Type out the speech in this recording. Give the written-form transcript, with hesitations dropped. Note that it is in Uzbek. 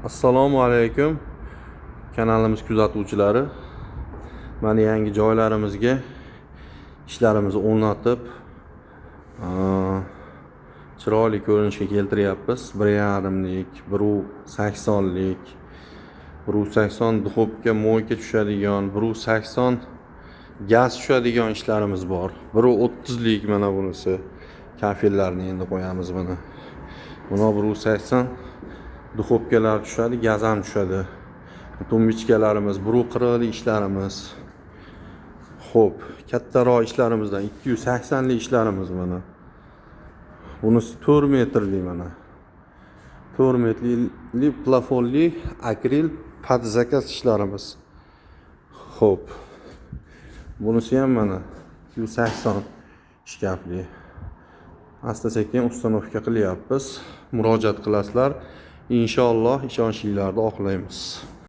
Assalomu alaykum kanalimiz kuzatuvchilari. Mana yangi joylarimizga ishlarimizni o'rnatib, chiroyli ko'rinishga keltiryapmiz. 1,5lik, 1,80lik, 1,80 duxovka, moyka tushadigan, 1,80 gaz tushadigan ishlarimiz bor. 1,30lik mana bunisi. Kafellarni endi qo'yamiz buni. Buni 1,80 duxovkalar tushadi, gaz ham tushadi. Tumbichkalarimiz, 1,40lik ishlarimiz. Xo'p, kattaroq ishlarimizdan 280lik ishlarimiz mana. Bunisi 4 metrli mana. 4 metrli plafonli akril pod zakaz ishlarimiz. Xo'p. Bunisi ham mana 280 shkafli. Asta-sekin ustanovka qilyapmiz. Murojaat qilasizlar. Inshaalloh ishonchlilarni oqlaymiz.